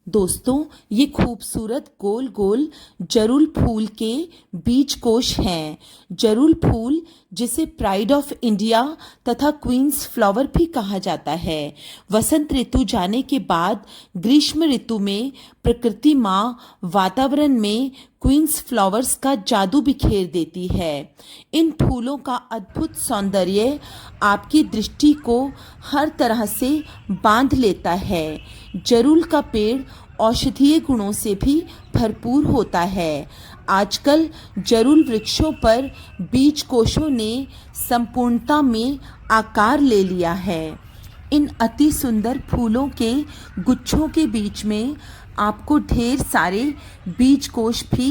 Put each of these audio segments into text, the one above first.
दोस्तों, ये खूबसूरत गोल गोल जरुल फूल के बीज कोश हैं। जरुल फूल, जिसे प्राइड ऑफ इंडिया तथा क्वींस फ्लावर भी कहा जाता है, वसंत ऋतु जाने के बाद ग्रीष्म ऋतु में प्रकृति माँ वातावरण में क्वींस फ्लावर्स का जादू बिखेर देती है। इन फूलों का अद्भुत सौंदर्य आपकी दृष्टि को हर तरह से बांध लेता है। जरुल का पेड़ औषधीय गुणों से भी भरपूर होता है। आजकल जरुल वृक्षों पर बीज कोशों ने संपूर्णता में आकार ले लिया है। इन अति सुंदर फूलों के गुच्छों के बीच में आपको ढेर सारे बीज कोश भी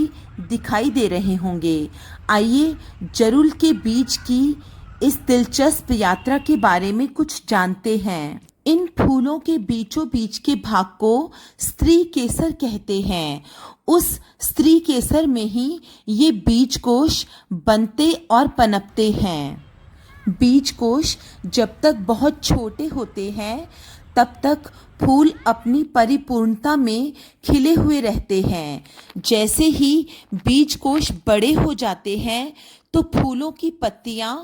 दिखाई दे रहे होंगे। आइए जरुल के बीज की इस दिलचस्प यात्रा के बारे में कुछ जानते हैं। इन फूलों के बीचों बीच के भाग को स्त्री केसर कहते हैं। उस स्त्री केसर में ही ये बीज कोश बनते और पनपते हैं। बीज कोश जब तक बहुत छोटे होते हैं तब तक फूल अपनी परिपूर्णता में खिले हुए रहते हैं। जैसे ही बीज कोश बड़े हो जाते हैं तो फूलों की पत्तियां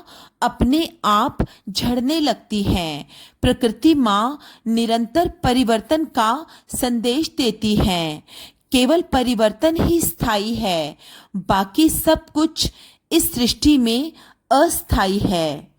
अपने आप झड़ने लगती हैं। प्रकृति माँ निरंतर परिवर्तन का संदेश देती है। केवल परिवर्तन ही स्थायी है, बाकी सब कुछ इस सृष्टि में अस्थायी है।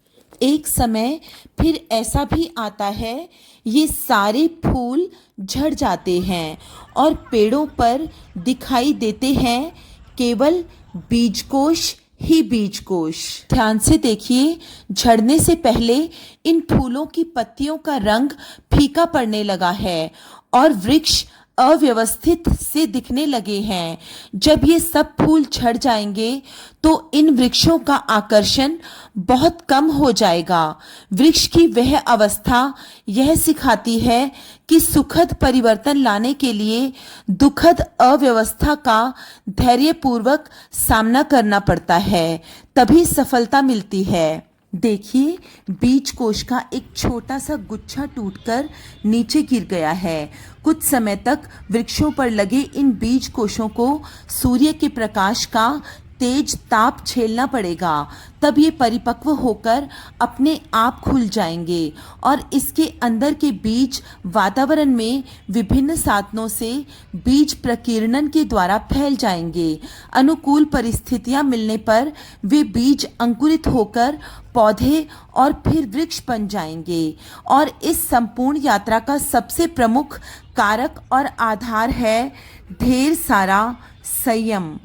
एक समय फिर ऐसा भी आता है, ये सारे फूल झड़ जाते हैं और पेड़ों पर दिखाई देते हैं केवल बीजकोश ही बीजकोश। ध्यान से देखिए, झड़ने से पहले इन फूलों की पत्तियों का रंग फीका पड़ने लगा है और वृक्ष अव्यवस्थित से दिखने लगे हैं। जब ये सब फूल झड़ जाएंगे तो इन वृक्षों का आकर्षण बहुत कम हो जाएगा। वृक्ष की वह अवस्था यह सिखाती है कि सुखद परिवर्तन लाने के लिए दुखद अव्यवस्था का धैर्यपूर्वक सामना करना पड़ता है, तभी सफलता मिलती है। देखिए, बीज कोश का एक छोटा सा गुच्छा टूटकर नीचे गिर गया है। कुछ समय तक वृक्षों पर लगे इन बीज कोशों को सूर्य के प्रकाश का तेज ताप झेलना पड़ेगा, तब ये परिपक्व होकर अपने आप खुल जाएंगे और इसके अंदर के बीज वातावरण में विभिन्न साधनों से बीज प्रकीर्णन के द्वारा फैल जाएंगे। अनुकूल परिस्थितियां मिलने पर वे बीज अंकुरित होकर पौधे और फिर वृक्ष बन जाएंगे। और इस संपूर्ण यात्रा का सबसे प्रमुख कारक और आधार है ढेर सारा संयम।